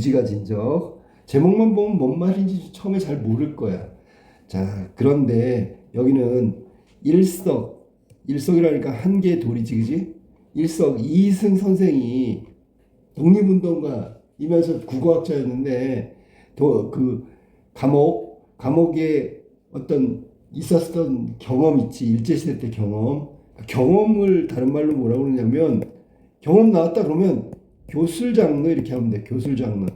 뒤지가 진적. 제목만 보면 뭔 말인지 처음에 잘 모를 거야. 자, 그런데 여기는 일석이라니까 한 개의 돌이지, 그지? 일석 이승 선생이 독립운동가이면서 국어학자였는데 그 감옥에 어떤 있었던 경험 있지, 일제시대 때 경험을 다른 말로 뭐라고 그러냐면, 경험 나왔다 그러면 교술장로 이렇게 하면 돼. 교술장로.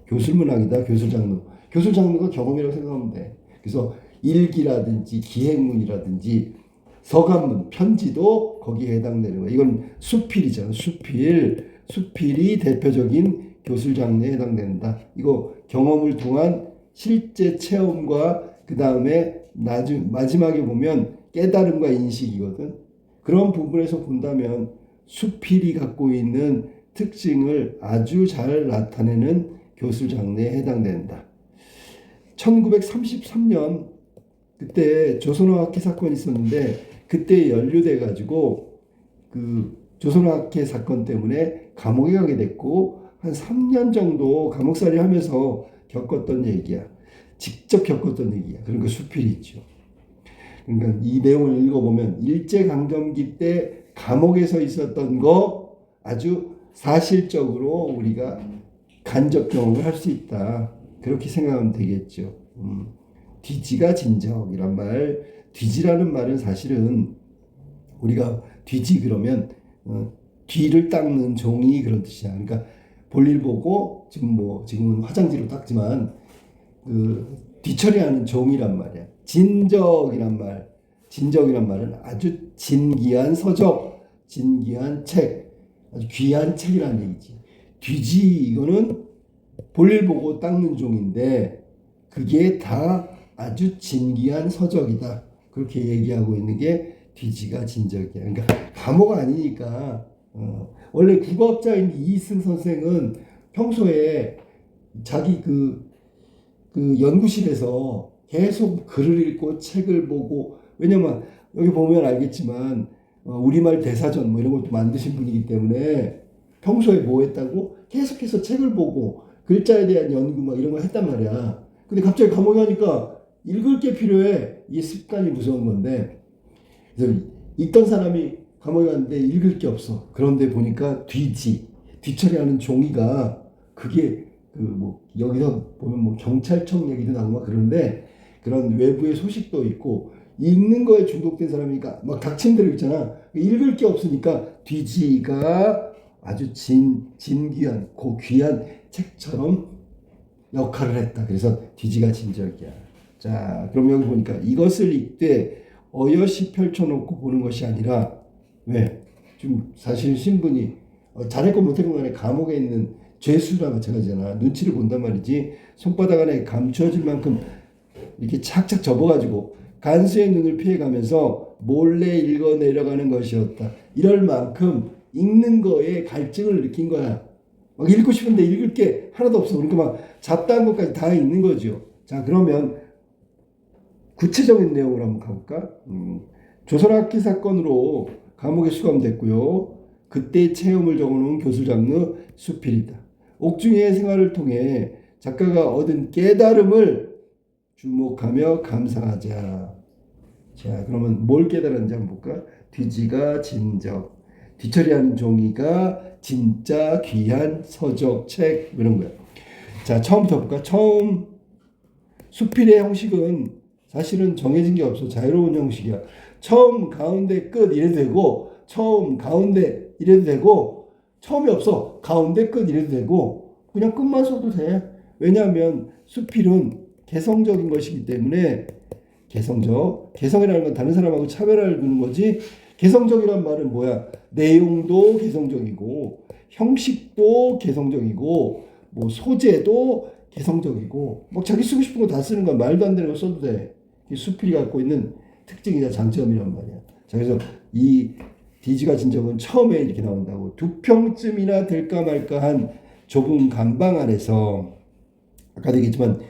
교술문학이다. 교술장로가 경험이라고 생각하면 돼. 그래서 일기라든지 기행문이라든지 서간문, 편지도 거기에 해당되는 거야. 이건 수필이잖아. 수필이 대표적인 교술장르에 해당된다. 이거 경험을 통한 실제 체험과 그 다음에 마지막에 보면 깨달음과 인식이거든. 그런 부분에서 본다면 수필이 갖고 있는 특징을 아주 잘 나타내는 교술 장르에 해당된다. 1933년 그때 조선어학회 사건이 있었는데 그때 연루돼 가지고 그 조선어학회 사건 때문에 감옥에 가게 됐고 한 3년 정도 감옥살이 하면서 겪었던 얘기야. 직접 겪었던 얘기야. 그런 그 수필이 있죠. 그러니까 이 내용을 읽어보면 일제강점기 때 감옥에서 있었던 거 아주 사실적으로 우리가 간접 경험을 할 수 있다. 그렇게 생각하면 되겠죠. 뒤지가 진적이란 말, 뒤지라는 말은 사실은 우리가 뒤지 그러면 뒤를 닦는 종이 그런 뜻이야. 그러니까 볼일 보고 지금은 화장지로 닦지만 그 뒤처리하는 종이란 말이야. 진적이란 말은 아주 진귀한 서적, 진귀한 책, 아주 귀한 책이라는 얘기지. 뒤지 이거는 볼일 보고 닦는 종인데 그게 다 아주 진귀한 서적이다. 그렇게 얘기하고 있는 게 뒤지가 진적이야. 그러니까 감호가 아니니까. 원래 국어학자인 이승 선생은 평소에 자기 그 연구실에서 계속 글을 읽고 책을 보고, 왜냐면 여기 보면 알겠지만 우리말 대사전 뭐 이런 것도 만드신 분이기 때문에 평소에 뭐 했다고 계속해서 책을 보고 글자에 대한 연구 막 이런 거 했단 말이야. 근데 갑자기 감옥에 가니까 읽을 게 필요해. 이 습관이 무서운 건데, 그래서 읽던 사람이 감옥에 갔는데 읽을 게 없어. 그런데 보니까 뒤처리하는 종이가 그게 여기서 보면 경찰청 얘기도 나오고 막 그러는데, 그런 외부의 소식도 있고 읽는 거에 중독된 사람이니까 막 닥친 대로 있잖아. 읽을 게 없으니까 뒤지가 아주 진귀한 고귀한 책처럼 역할을 했다. 그래서 뒤지가 진적이야. 자, 그럼 여기 보니까 이것을 읽되 어여시 펼쳐놓고 보는 것이 아니라, 왜? 좀 사실 신분이 잘했건 못했건 간에 감옥에 있는 죄수랑 마찬가지잖아. 눈치를 본단 말이지. 손바닥 안에 감추어질 만큼 이렇게 착착 접어가지고 간수의 눈을 피해가면서 몰래 읽어 내려가는 것이었다. 이럴 만큼 읽는 거에 갈증을 느낀 거야. 막 읽고 싶은데 읽을 게 하나도 없어. 그러니까 막 잡다한 것까지 다 읽는 거죠. 자, 그러면 구체적인 내용으로 한번 가볼까? 조선학기 사건으로 감옥에 수감됐고요. 그때 체험을 적어놓은 교수 장르 수필이다. 옥중의 생활을 통해 작가가 얻은 깨달음을 주목하며 감상하자. 자, 그러면 뭘 깨달았는지 한번 볼까? 뒤지가 진적, 뒤처리하는 종이가 진짜 귀한 서적, 책 이런 거야. 자, 처음부터 볼까? 처음 수필의 형식은 사실은 정해진 게 없어. 자유로운 형식이야. 처음, 가운데, 끝 이래도 되고, 처음, 가운데 이래도 되고, 처음이 없어. 가운데, 끝 이래도 되고, 그냥 끝만 써도 돼. 왜냐하면 수필은 개성적인 것이기 때문에. 개성이라는 건 다른 사람하고 차별화를 두는 거지. 개성적이란 말은 뭐야? 내용도 개성적이고, 형식도 개성적이고, 소재도 개성적이고, 자기 쓰고 싶은 거 다 쓰는 거야. 말도 안 되는 거 써도 돼. 수필이 갖고 있는 특징이나 장점이란 말이야. 자, 그래서 이 뒤지가 진적은 처음에 이렇게 나온다고. 두 평쯤이나 될까 말까 한 좁은 감방 안에서, 아까도 얘기했지만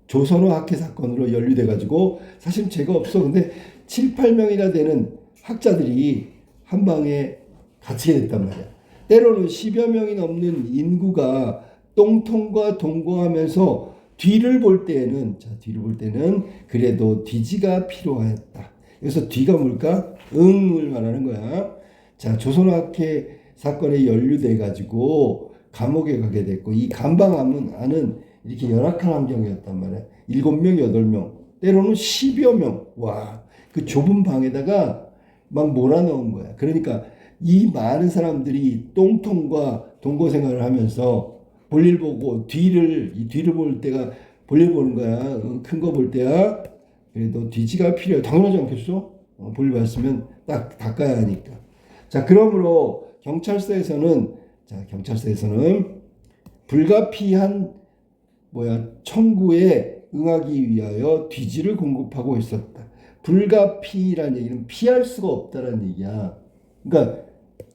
조선어 학회 사건으로 연루돼 가지고 사실 죄가 없어. 근데 7, 8명이나 되는 학자들이 한 방에 갇히게 됐단 말이야. 때로는 10여 명이 넘는 인구가 똥통과 동거하면서 뒤를 볼 때에는, 자, 뒤를 볼 때는 그래도 뒤지가 필요하였다. 여기서 뒤가 뭘까? 응을 말하는 거야. 자, 조선학회 사건에 연루돼 가지고 감옥에 가게 됐고, 이 감방 안은 이렇게 열악한 환경이었단 말이야. 7명, 8명, 때로는 10여 명. 와, 그 좁은 방에다가 막 몰아넣은 거야. 그러니까 이 많은 사람들이 똥통과 동거 생활을 하면서 볼일 보고 이 뒤를 볼 때가 볼일 보는 거야. 큰 거 볼 때야. 그래도 뒤지가 필요해. 당연하지 않겠어? 볼일 봤으면 딱 닦아야 하니까. 자, 그러므로 경찰서에서는 불가피한 청구에 응하기 위하여 뒤지를 공급하고 있었다. 불가피라는 얘기는 피할 수가 없다라는 얘기야. 그러니까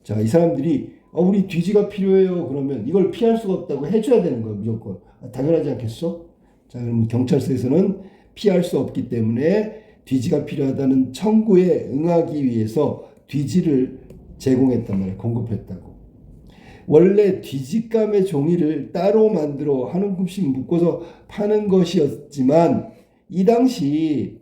자, 이 사람들이 우리 뒤지가 필요해요. 그러면 이걸 피할 수가 없다고 해줘야 되는 거야, 무조건. 당연하지 않겠어? 자, 그럼 경찰서에서는 피할 수 없기 때문에 뒤지가 필요하다는 청구에 응하기 위해서 뒤지를 제공했단 말이야. 공급했다고. 원래 뒤집감의 종이를 따로 만들어 한 움큼씩 묶어서 파는 것이었지만 이 당시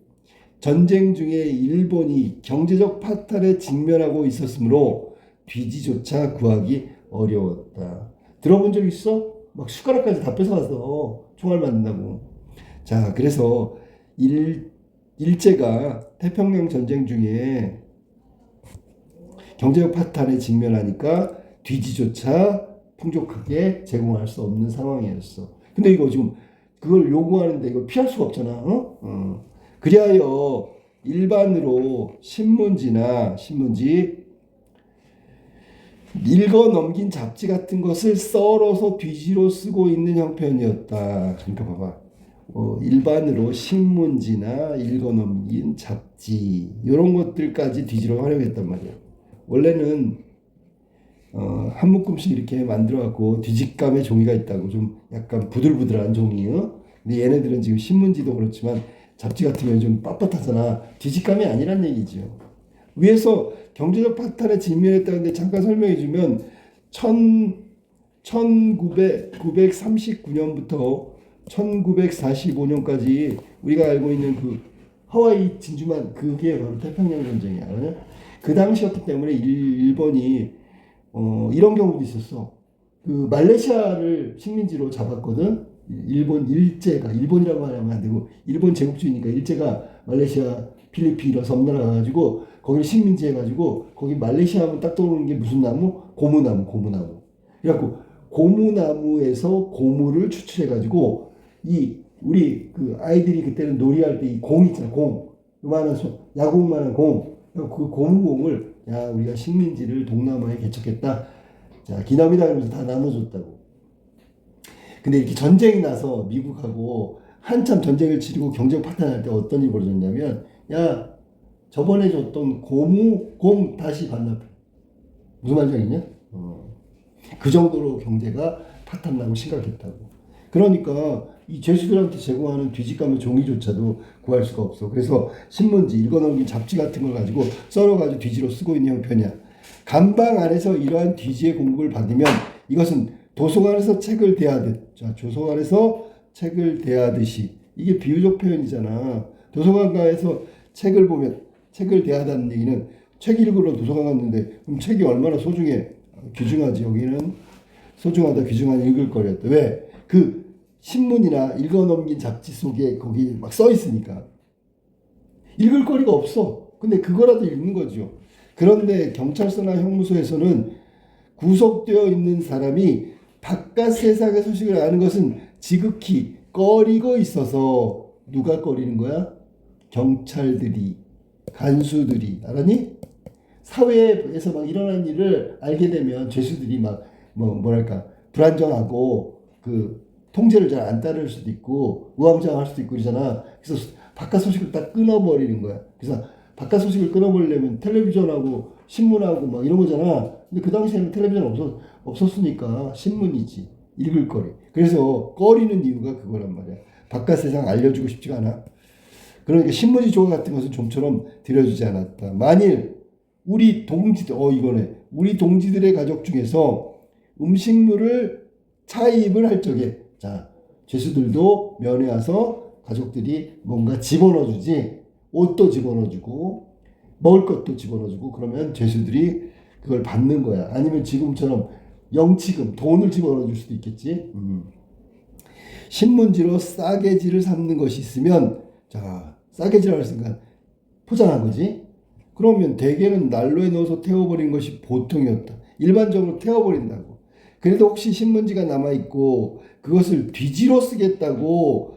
전쟁 중에 일본이 경제적 파탄에 직면하고 있었으므로 뒤지조차 구하기 어려웠다. 들어본 적 있어? 막 숟가락까지 다 뺏어가서 총알 만든다고. 자, 그래서 일제가 태평양 전쟁 중에 경제적 파탄에 직면하니까 뒤지조차 풍족하게 제공할 수 없는 상황이었어. 근데 이거 지금 그걸 요구하는데 이거 피할 수가 없잖아. 그리하여 일반으로 신문지 읽어 넘긴 잡지 같은 것을 썰어서 뒤지로 쓰고 있는 형편이었다. 그러니까 봐봐. 일반으로 신문지나 읽어 넘긴 잡지 이런 것들까지 뒤지로 활용했단 말이야. 원래는 한 묶음씩 이렇게 만들어갖고 뒤집감의 종이가 있다고. 좀 약간 부들부들한 종이요. 근데 얘네들은 지금 신문지도 그렇지만 잡지 같은 경우는 좀 빳빳하잖아. 뒤집감이 아니란 얘기죠. 위에서 경제적 파탄에 직면했다는데 잠깐 설명해주면 1939년부터 1945년까지 우리가 알고 있는 그 하와이 진주만 그게 바로 태평양 전쟁이야. 그 당시였기 때문에 일본이 이런 경우도 있었어. 그 말레이시아를 식민지로 잡았거든. 일본이라고 하면 안 되고 일본 제국주의니까 일제가 말레이시아, 필리핀 이런 섬나라 가가지고 거기를 식민지 해가지고 거기 말레이시아 하면 딱 떠오르는 게 무슨 나무? 고무나무. 그래갖고 고무나무에서 고무를 추출해가지고 우리 그 아이들이 그때는 놀이할 때 이 공 있잖아. 공. 요만한 야구만한 공. 그 고무공을 우리가 식민지를 동남아에 개척했다. 자, 기념이다 그러면서 다 나눠줬다고. 근데 이렇게 전쟁이 나서 미국하고 한참 전쟁을 치르고 경제적 파탄할 때 어떤 일이 벌어졌냐면 저번에 줬던 고무공 다시 반납해. 무슨 말인지 알겠냐? 그 정도로 경제가 파탄나고 심각했다고. 그러니까 이 죄수들한테 제공하는 뒤집감의 종이조차도 구할 수가 없어. 그래서 신문지, 읽어넘긴 잡지 같은 걸 가지고 썰어가지고 뒤지로 쓰고 있는 형편이야. 감방 안에서 이러한 뒤지의 공급을 받으면 이것은 도서관에서 책을 대하듯, 자, 도서관에서 책을 대하듯이, 이게 비유적 표현이잖아. 도서관가에서 책을 보면 책을 대하다는 얘기는 책 읽으러 도서관 갔는데 그럼 책이 얼마나 소중해? 귀중하지. 여기는 소중하다, 귀중한 읽을 거리였다. 왜? 그 신문이나 읽어넘긴 잡지 속에 거기 막 써 있으니까 읽을 거리가 없어. 근데 그거라도 읽는 거죠. 그런데 경찰서나 형무소에서는 구속되어 있는 사람이 바깥 세상의 소식을 아는 것은 지극히 꺼리고 있어서. 누가 꺼리는 거야? 경찰들이, 간수들이. 알았니? 사회에서 막 일어난 일을 알게 되면 죄수들이 막 뭐랄까 불안정하고 그 통제를 잘 안 따를 수도 있고 우왕좌왕할 수도 있고 그러잖아. 그래서 바깥 소식을 딱 끊어버리는 거야. 그래서 바깥 소식을 끊어버리려면 텔레비전하고 신문하고 막 이런 거잖아. 근데 그 당시에는 텔레비전 없었으니까 신문이지. 읽을 거리. 그래서 꺼리는 이유가 그거란 말이야. 바깥 세상 알려주고 싶지가 않아. 그러니까 신문지 조각 같은 것은 좀처럼 들여주지 않았다. 만일 우리 동지들의 가족 중에서 음식물을 차입을 할 적에 자 죄수들도 면회 와서 가족들이 뭔가 집어넣어주지. 옷도 집어넣어주고 먹을 것도 집어넣어주고 그러면 죄수들이 그걸 받는 거야. 아니면 지금처럼 영치금 돈을 집어넣어줄 수도 있겠지. 신문지로 싸개지를 삶는 것이 있으면 자 싸개지라고 했으니까 포장한 거지. 그러면 대개는 난로에 넣어서 태워버리는 것이 보통이었다. 일반적으로 태워버린다고. 그래도 혹시 신문지가 남아있고 그것을 뒤지로 쓰겠다고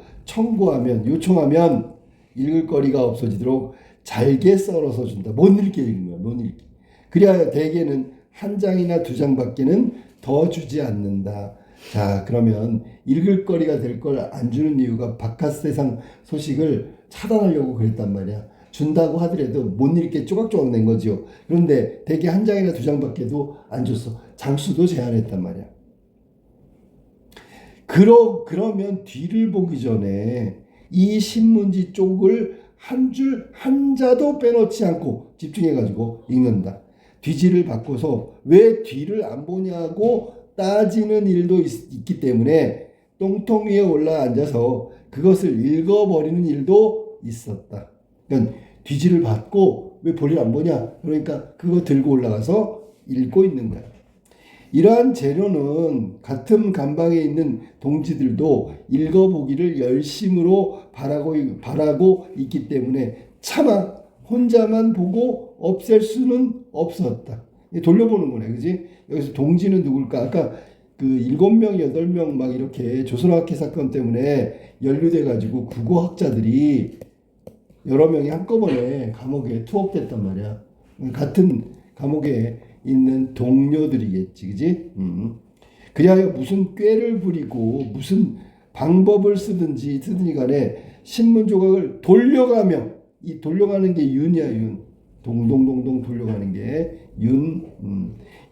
요청하면 읽을 거리가 없어지도록 잘게 썰어서 준다. 못 읽게 읽는 거야. 못 읽게. 그래야 대개는 한 장이나 두 장밖에는 더 주지 않는다. 자 그러면 읽을 거리가 될 걸 안 주는 이유가 바깥 세상 소식을 차단하려고 그랬단 말이야. 준다고 하더라도 못 읽게 조각조각 낸 거지요. 그런데 대개 한 장이나 두 장밖에도 안 줬어. 장수도 제한했단 말이야. 그러면 뒤를 보기 전에 이 신문지 쪽을 한 줄 한자도 빼놓지 않고 집중해가지고 읽는다. 뒤지를 바꿔서 왜 뒤를 안 보냐고 따지는 일도 있기 때문에 똥통 위에 올라 앉아서 그것을 읽어버리는 일도 있었다. 그러니까 뒤지를 받고 왜 볼일 안 보냐? 그러니까 그거 들고 올라가서 읽고 있는 거야. 이러한 재료는 같은 감방에 있는 동지들도 읽어보기를 열심으로 바라고 있기 때문에 차마 혼자만 보고 없앨 수는 없었다. 돌려보는 거네, 그지? 여기서 동지는 누굴까? 아까 그 7명, 8명 막 이렇게 조선학회 사건 때문에 연루돼가지고 국어학자들이 여러 명이 한꺼번에 감옥에 투옥됐단 말이야. 같은 감옥에 있는 동료들이겠지, 그지? 그리하여 무슨 꾀를 부리고 무슨 방법을 쓰든지 간에 신문 조각을 돌려가며 이 돌려가는 게 윤이야, 윤. 동동동동 돌려가는 게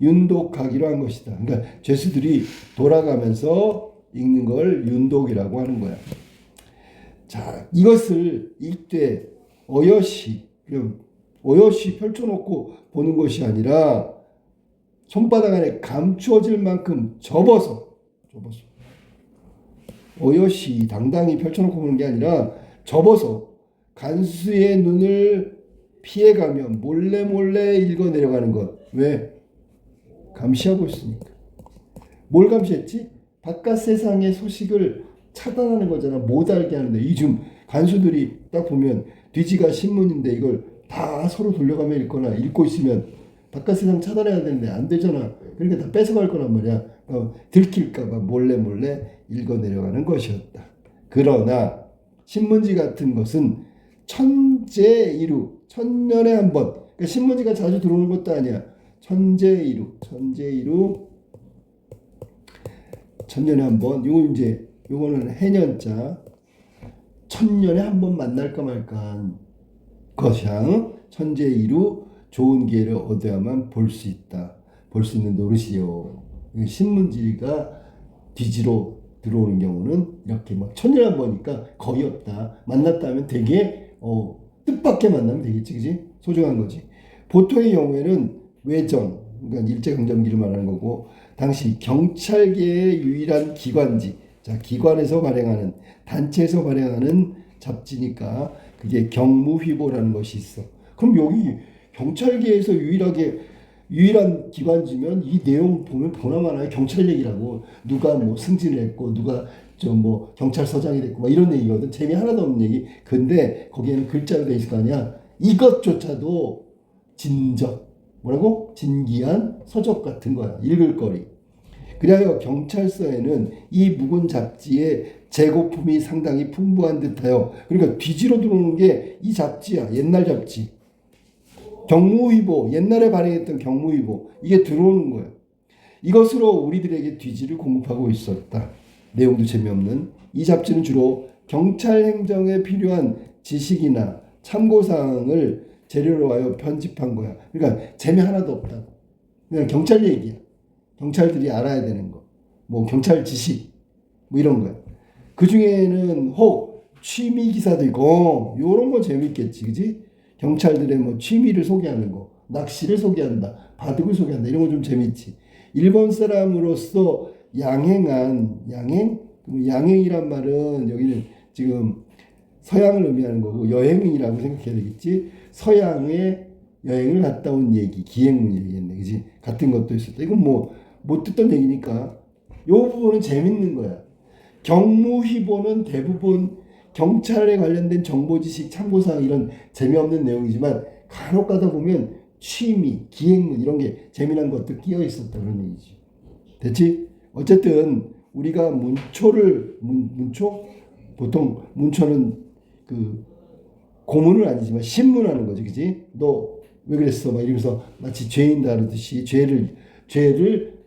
윤독하기로 한 것이다. 그러니까 죄수들이 돌아가면서 읽는 걸 윤독이라고 하는 거야. 자, 이것을 읽되 어여시 펼쳐놓고 보는 것이 아니라 손바닥 안에 감추어질 만큼 접어서 어여시 당당히 펼쳐놓고 보는 게 아니라 접어서 간수의 눈을 피해가며 몰래 읽어 내려가는 것. 왜? 감시하고 있으니까. 뭘 감시했지? 바깥 세상의 소식을 차단하는 거잖아. 못 알게 하는데. 요즘 간수들이 딱 보면 뒤지가 신문인데 이걸 다 서로 돌려가며 읽거나 읽고 있으면 바깥 세상 차단해야 되는데 안 되잖아. 그러니까 다 뺏어갈 거란 말이야. 들킬까봐 몰래 읽어 내려가는 것이었다. 그러나 신문지 같은 것은 천재이루, 천년에 한 번. 그러니까 신문지가 자주 들어오는 것도 아니야. 천재이루, 천년에 한 번. 요거는 해년자. 천년에 한 번 만날까 말까 것이야. 천재이루 좋은 기회를 얻어야만 볼 수 있다. 볼 수 있는 노릇이요. 신문지가 뒤지로 들어오는 경우는 이렇게 막 천년에 한 번이니까 거의 없다. 만났다면 되게 뜻밖의 만나면 되겠지, 그지? 소중한 거지. 보통의 경우에는 외정, 그러니까 일제강점기를 말하는 거고, 당시 경찰계의 유일한 기관지, 자 기관에서 발행하는 단체에서 발행하는 잡지니까 그게 경무휘보라는 것이 있어. 그럼 여기 경찰계에서 유일한 기관지면 이 내용 보면 보나마나 경찰 얘기라고 누가 뭐 승진을 했고 누가 뭐 경찰서장이 됐고 막 이런 얘기거든. 재미 하나도 없는 얘기. 근데 거기에는 글자로 돼 있을 거 아니야. 이것조차도 진기한 서적 같은 거야. 읽을 거리. 그리하여 경찰서에는 이 묵은 잡지의 재고품이 상당히 풍부한 듯하여, 그러니까 뒤지로 들어오는 게 이 잡지야. 옛날 잡지. 경무위보, 옛날에 발행했던 경무위보, 이게 들어오는 거예요. 이것으로 우리들에게 뒤지를 공급하고 있었다. 내용도 재미없는. 이 잡지는 주로 경찰 행정에 필요한 지식이나 참고사항을 재료로 하여 편집한 거야. 그러니까 재미 하나도 없다. 그냥 경찰 얘기야. 경찰들이 알아야 되는 거. 뭐 경찰 지식, 뭐 이런 거야. 그 중에는 혹 취미 기사도 있고, 요런 거 재밌겠지, 그지? 경찰들의 뭐 취미를 소개하는 거, 낚시를 소개한다, 바둑을 소개한다, 이런 거 좀 재밌지. 일본 사람으로서 양행한 양행이란 말은 여기는 지금 서양을 의미하는 거고 여행이라고 생각해야 되겠지. 서양에 여행을 갔다 온 얘기, 기행문 얘기겠네, 그지? 같은 것도 있었다. 이건 뭐 못 듣던 얘기니까. 요 부분은 재밌는 거야. 경무휘보는 대부분 경찰에 관련된 정보 지식, 참고사항 이런 재미없는 내용이지만 간혹 가다 보면 취미, 기행문 이런 게 재미난 것도 끼어 있었다 그런 얘기지. 됐지? 어쨌든 우리가 문초? 보통 문초는 그 고문은 아니지만 신문하는 거지, 그지? 너 왜 그랬어? 막 이러면서 마치 죄인 다루듯이 죄를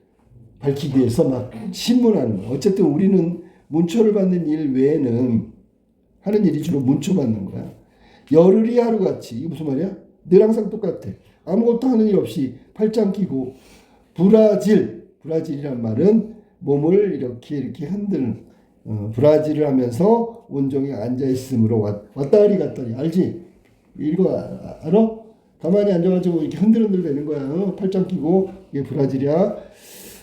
밝히기 위해서 막 신문하는 거야. 어쨌든 우리는 문초를 받는 일 외에는 하는 일이 주로 문초 받는 거야. 열흘이 하루같이. 이게 무슨 말이야? 늘 항상 똑같아. 아무것도 하는 일 없이 팔짱 끼고 브라질이란 말은 몸을 이렇게 흔드는 브라질을 하면서 온종일 앉아 있음으로 왔다리 갔다리. 알지? 이거 알아? 가만히 앉아가지고 이렇게 흔들흔들 되는 거야. 팔짱 끼고. 이게 브라질이야.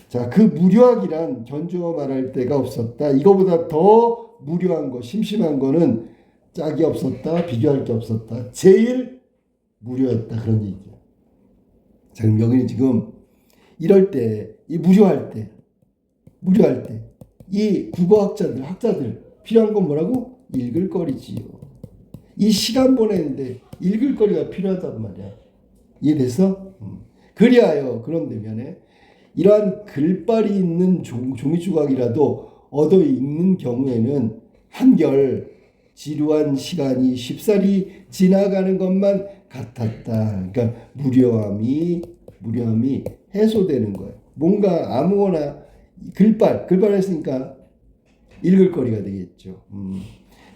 자, 그 무료하기란 견주어 말할 데가 없었다. 이거보다 더 무료한 거, 심심한 거는 짝이 없었다. 비교할 게 없었다. 제일 무료였다. 그런 얘기야. 자, 그럼 여기는 지금 이럴 때, 이 무료할 때, 이 학자들 필요한 건 뭐라고? 읽을 거리지요. 이 시간 보내는데 읽을 거리가 필요하단 말이야. 이해됐어? 그리하여 그런 대면에 이러한 글발이 있는 종이 조각이라도 얻어 읽는 경우에는 한결 지루한 시간이 쉽사리 지나가는 것만 같았다. 그러니까 무료함이 해소되는 거예요. 뭔가 아무거나 글발 했으니까 읽을 거리가 되겠죠.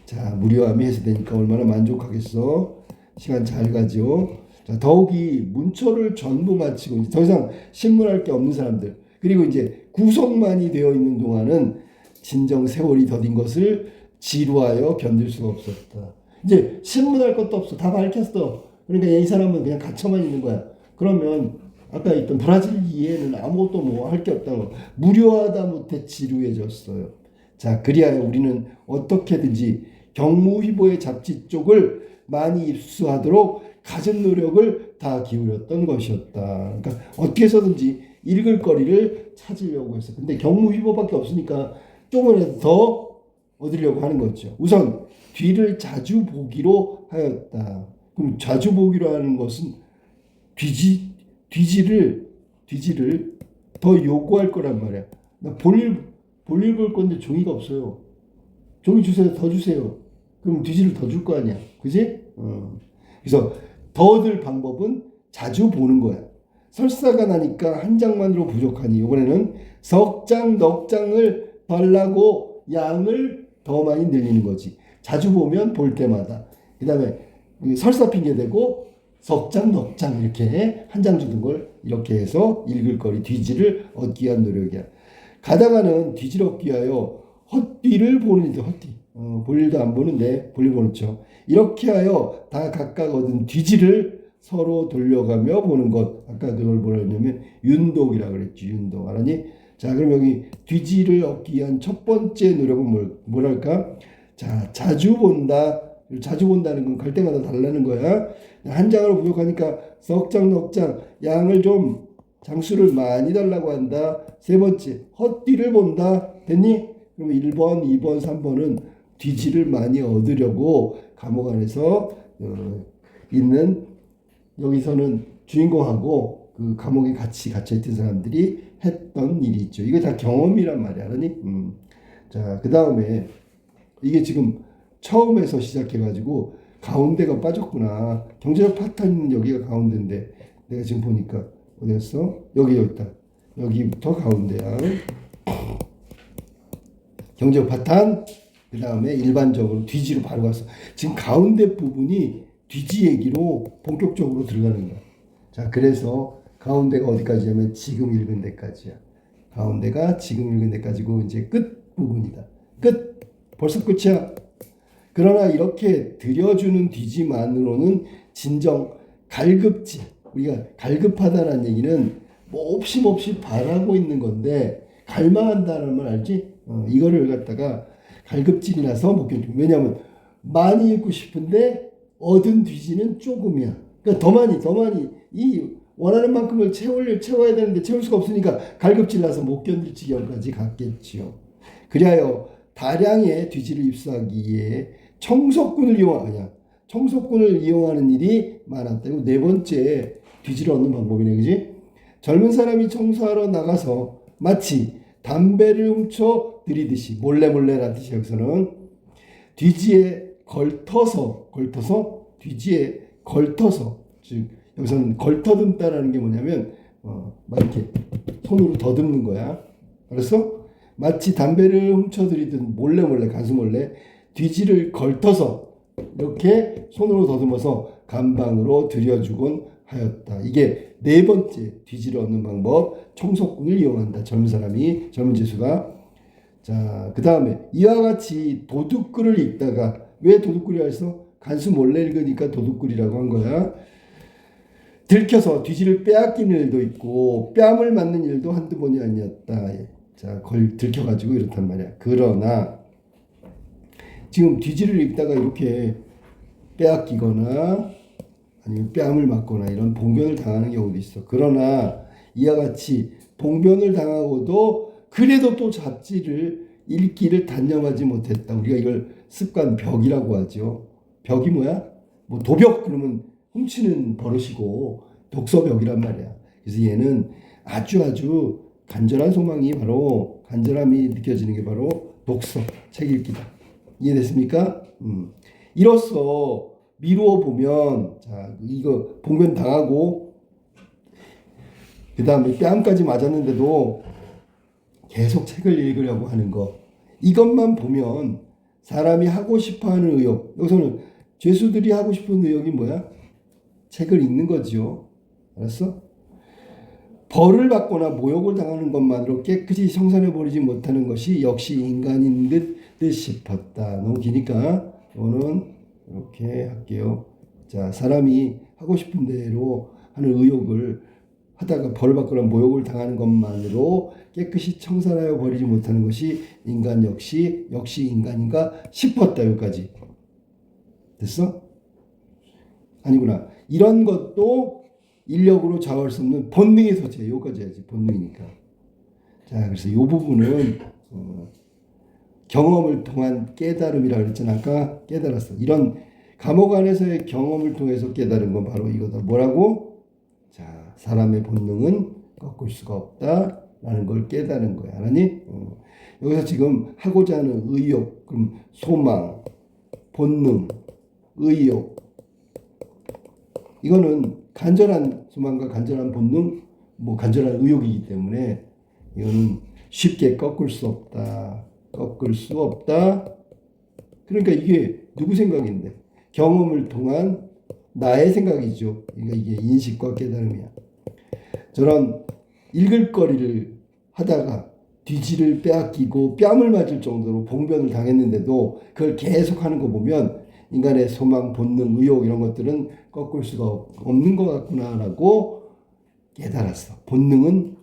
자, 무료함이 해소되니까 얼마나 만족하겠어. 시간 잘 가죠. 자, 더욱이 문초를 전부 마치고 이제 더 이상 신문할 게 없는 사람들, 그리고 이제 구속만이 되어 있는 동안은 진정 세월이 더딘 것을 지루하여 견딜 수가 없었다. 이제 신문할 것도 없어. 다 밝혔어. 그러니까 이 사람은 그냥 갇혀만 있는 거야. 그러면 아까 있던 브라질 이해는 아무것도 뭐 할 게 없다고. 무료하다 못해 지루해졌어요. 자, 그리하여 우리는 어떻게든지 경무휘보의 잡지 쪽을 많이 입수하도록 가진 노력을 다 기울였던 것이었다. 그러니까 어떻게 해서든지 읽을 거리를 찾으려고 했어. 근데 경무휘보밖에 없으니까 조금이라도 더 얻으려고 하는 거죠. 우선 뒤를 자주 보기로 하였다. 그럼 자주 보기로 하는 것은 뒤지를 더 요구할 거란 말이야. 나 볼일 볼 건데 종이가 없어요. 종이 주세요. 더 주세요. 그럼 뒤지를 더 줄 거 아니야. 그지? 그래서 더 얻을 방법은 자주 보는 거야. 설사가 나니까 한 장만으로 부족하니 이번에는 석 장, 넉 장을 달라고 양을 더 많이 늘리는 거지. 자주 보면 볼 때마다. 그 다음에 설사 핑계 대고 석 장, 넉 장 이렇게 한 장 주는 걸 이렇게 해서 읽을 거리 뒤지를 얻기 위한 노력이야. 가다가는 뒤지를 얻기 위하여 헛뒤를 보는 일도 헛뒤. 볼 일도 안 보는데 볼일 보는 척. 이렇게 하여 다 각각 얻은 뒤지를 서로 돌려가며 보는 것. 아까 그걸 뭐라 했냐면 윤독이라고 그랬지. 윤독. 알았니? 자, 그럼 여기 뒤지를 얻기 위한 첫 번째 노력은 뭐랄까? 자, 자주 본다. 자주 본다는 건 갈 때마다 달라는 거야. 한 장으로 부족하니까 석 장, 넉 장 양을 좀 장수를 많이 달라고 한다. 세 번째, 헛뒤를 본다. 됐니? 그러면 1번, 2번, 3번은 뒤지를 많이 얻으려고 감옥 안에서 있는, 여기서는 주인공하고 그 감옥에 같이 갇혀있던 사람들이 했던 일이 있죠. 이거 다 경험이란 말이야. 알았니? 자, 그 다음에 이게 지금 처음에서 시작해가지고 가운데가 빠졌구나. 경제적 파탄 있는 여기가 가운데인데 내가 지금 보니까 어디였어? 여기 있다. 여기부터 가운데야. 경제적 파탄, 그 다음에 일반적으로 뒤지로 바로 갔어. 지금 가운데 부분이 뒤지 얘기로 본격적으로 들어가는 거야. 자, 그래서 가운데가 어디까지냐면 지금 읽은 데까지야. 가운데가 지금 읽은 데까지고 이제 끝 부분이다. 끝. 벌써 끝이야. 그러나 이렇게 들여주는 뒤지만으로는 진정 갈급지, 우리가 갈급하다는 얘기는 뭐 없이 바라고 있는 건데 갈망한다는 말 알지? 이거를 갖다가 갈급질이라서 못 견디고. 왜냐하면 많이 읽고 싶은데 얻은 뒤지는 조금이야. 그러니까 더 많이 이 원하는 만큼을 채워야 되는데 채울 수가 없으니까 갈급질나서 못 견딜 지경까지 갔겠지요. 그리하여 다량의 뒤지를 입수하기에 청석군을 이용하는 일이 많았다. 이거 네 번째 뒤지를 얻는 방법이네, 그지? 젊은 사람이 청소하러 나가서 마치 담배를 훔쳐 들이듯이 몰래라는 뜻이 여기서는 뒤지에 걸터서 뒤지에 걸터서, 즉 여기서는 걸터듬다라는 게 뭐냐면 막 이렇게 손으로 더듬는 거야. 알았어? 마치 담배를 훔쳐 들이듯 몰래 간수 몰래 뒤지를 걸터서 이렇게 손으로 더듬어서 감방으로 들여주곤 하였다. 이게 네 번째 뒤지를 얻는 방법, 청석군을 이용한다. 젊은 죄수가. 자, 그 다음에 이와 같이 도둑글을 읽다가, 왜 도둑글이라 했어? 간수 몰래 읽으니까 도둑글이라고 한 거야. 들켜서 뒤지를 빼앗기는 일도 있고 뺨을 맞는 일도 한두 번이 아니었다. 자, 들켜가지고 이렇단 말이야. 그러나 지금 뒤지를 읽다가 이렇게 빼앗기거나 아니면 뺨을 맞거나 이런 봉변을 당하는 경우도 있어. 그러나 이와 같이 봉변을 당하고도 그래도 또 잡지를 읽기를 단념하지 못했다. 우리가 이걸 습관 벽이라고 하죠. 벽이 뭐야? 뭐 도벽 그러면 훔치는 버릇이고 독서벽이란 말이야. 그래서 얘는 아주 간절한 소망이 바로, 간절함이 느껴지는 게 바로 독서, 책 읽기다. 이해됐습니까? 이로써 미루어 보면, 자, 이거 봉변 당하고 그 다음에 뺨까지 맞았는데도 계속 책을 읽으려고 하는 거, 이것만 보면 사람이 하고 싶어하는 의욕, 여기서는 죄수들이 하고 싶은 의욕이 뭐야? 책을 읽는 거죠. 알았어? 벌을 받거나 모욕을 당하는 것만으로 깨끗이 청산해버리지 못하는 것이 역시 인간인 듯 싶었다. 너무 기니까 이거는 이렇게 할게요. 자, 사람이 하고 싶은 대로 하는 의욕을 하다가 벌을 받거나 모욕을 당하는 것만으로 깨끗이 청산하여 버리지 못하는 것이 인간 역시 인간인가 싶었다. 여기까지 됐어? 아니구나. 이런 것도 인력으로 좌우할 수 없는 본능의 소재. 여기까지 해야지. 본능이니까. 자, 그래서 이 부분은 경험을 통한 깨달음이라고 그랬잖아. 아까 깨달았어. 이런 감옥 안에서의 경험을 통해서 깨달은 건 바로 이거다. 뭐라고? 자, 사람의 본능은 꺾을 수가 없다라는 걸 깨달은 거야. 알았니? 여기서 지금 하고자 하는 의욕, 그럼 소망, 본능, 의욕, 이거는 간절한 소망과 간절한 본능, 뭐 간절한 의욕이기 때문에 이거는 쉽게 꺾을 수 없다. 그러니까 이게 누구 생각인데? 경험을 통한 나의 생각이죠. 그러니까 이게 인식과 깨달음이야. 저런 읽을 거리를 하다가 뒤지를 빼앗기고 뺨을 맞을 정도로 봉변을 당했는데도 그걸 계속하는 거 보면 인간의 소망, 본능, 의욕 이런 것들은 꺾을 수가 없는 것 같구나라고 깨달았어. 본능은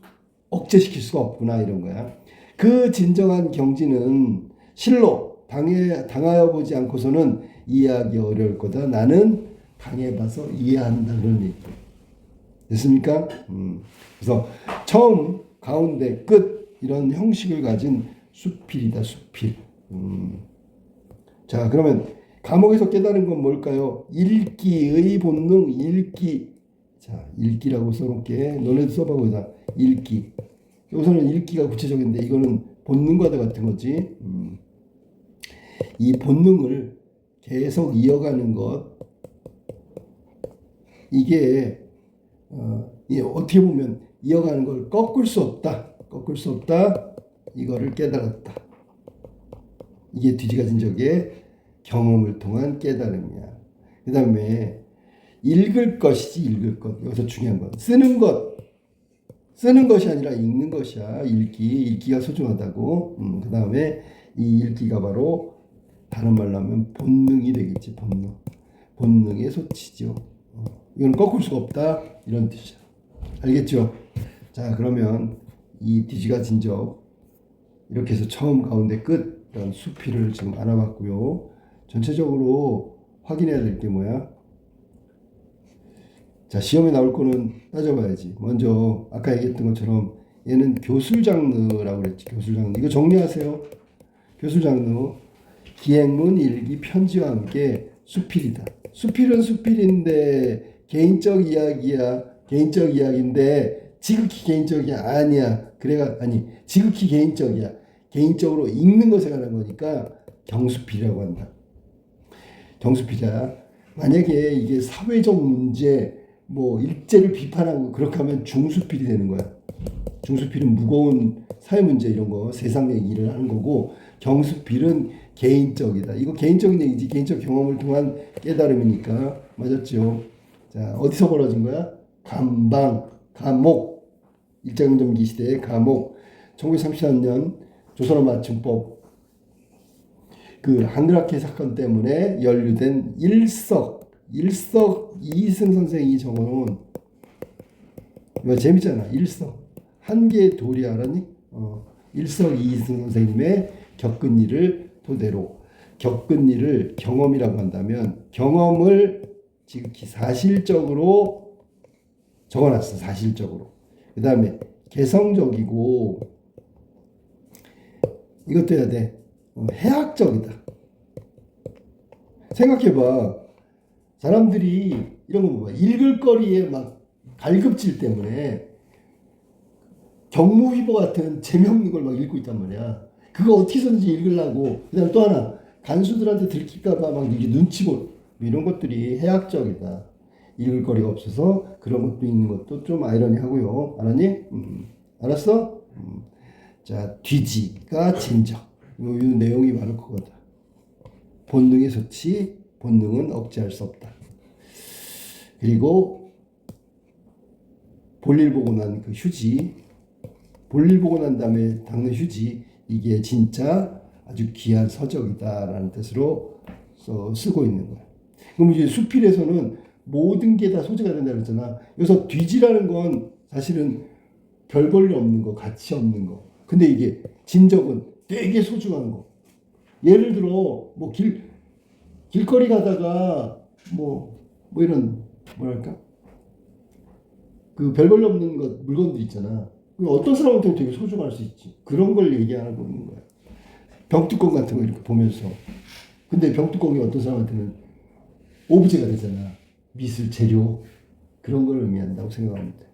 억제시킬 수가 없구나 이런 거야. 그 진정한 경지는 실로 당하여 보지 않고서는 이해하기 어려울 거다. 나는 당해봐서 이해한다. 그런 얘기. 됐습니까? 그래서 처음, 가운데, 끝 이런 형식을 가진 수필이다. 수필. 자, 그러면 감옥에서 깨달은 건 뭘까요? 읽기의 본능, 읽기. 자, 읽기라고 써놓게. 너네도 써봐보자. 읽기. 여기서는 읽기가 구체적인데 이거는 본능과 같은 거지. 이 본능을 계속 이어가는 것. 이게 어떻게 보면 이어가는 걸 꺾을 수 없다. 이거를 깨달았다. 이게 뒤지가 진적의 경험을 통한 깨달음이야. 그 다음에 읽을 것이지 읽을 것. 여기서 중요한 건 쓰는 것이 아니라 읽는 것이야. 읽기가 소중하다고. 그 다음에 이 읽기가 바로 다른 말로 하면 본능이 되겠지. 본능의 소치죠. 이건 꺾을 수가 없다 이런 뜻이야. 알겠죠? 자, 그러면 이 뒤지가 진적 이렇게 해서 처음 가운데 끝 이런 수필을 지금 알아봤고요. 전체적으로 확인해야 될 게 뭐야? 자, 시험에 나올 거는 따져봐야지. 먼저 아까 얘기했던 것처럼 얘는 교술 장르라고 그랬지. 교술 장르. 이거 정리하세요. 교술 장르. 기행문, 일기, 편지와 함께 수필이다. 수필은 수필인데 개인적 이야기야. 개인적 이야기인데 지극히 개인적이 아니야. 그래가 아니 지극히 개인적이야. 개인적으로 읽는 것에 관한 거니까 경수필이라고 한다. 경수필이야. 만약에 이게 사회적 문제, 뭐 일제를 비판하고 그렇게 하면 중수필이 되는 거야. 중수필은 무거운 사회 문제 이런 거 세상 얘기를 하는 거고 경수필은 개인적이다. 이거 개인적인 얘기지 개인적 경험을 통한 깨달음이니까 맞았죠. 자 어디서 벌어진 거야? 감방, 감옥 일제강점기 시대의 감옥 1934년 조선어 맞춤법 그 한글학회 사건 때문에 연루된 일석 이승 선생이 적어놓은 이거 재밌잖아. 일석 한 개의 돌이 알았니? 일석 이승 선생님의 겪은 일을 토대로 겪은 일을 경험이라고 한다면 경험을 지극히 사실적으로 적어놨어. 사실적으로. 그 다음에 개성적이고 이것도 해야 돼. 해학적이다. 생각해봐. 사람들이 이런 거 봐봐. 읽을 거리에 막 갈급질 때문에 경무위보 같은 재미없는 걸 막 읽고 있단 말이야. 그거 어떻게든지 읽으려고. 그 다음 또 하나. 간수들한테 들킬까봐 막 이게 눈치 보고 이런 것들이 해학적이다. 읽을 거리가 없어서 그런 것도 있는 것도 좀 아이러니하고요. 알았니? 알았어? 자, 뒤지가 진적. 이 내용이 바로 그거다. 본능의 소치, 본능은 억제할 수 없다. 그리고 볼일 보고 난 그 휴지, 볼일 보고 난 다음에 닦는 휴지, 이게 진짜 아주 귀한 서적이다라는 뜻으로 쓰고 있는 거야. 그럼 이제 수필에서는 모든 게 다 소재가 된다 그랬잖아. 여기서 뒤지라는 건 사실은 별 볼 일 없는 거, 가치 없는 거. 근데 이게 진적은 되게 소중한 거. 예를 들어 뭐 길거리 가다가 뭐 이런 뭐랄까 그 별 볼 일 없는 것 물건들 있잖아. 어떤 사람한테는 되게 소중할 수 있지. 그런 걸 얘기하고 있는 거야. 병뚜껑 같은 거 이렇게 보면서. 근데 병뚜껑이 어떤 사람한테는 오브제가 되잖아. 미술 재료 그런 걸 의미한다고 생각합니다.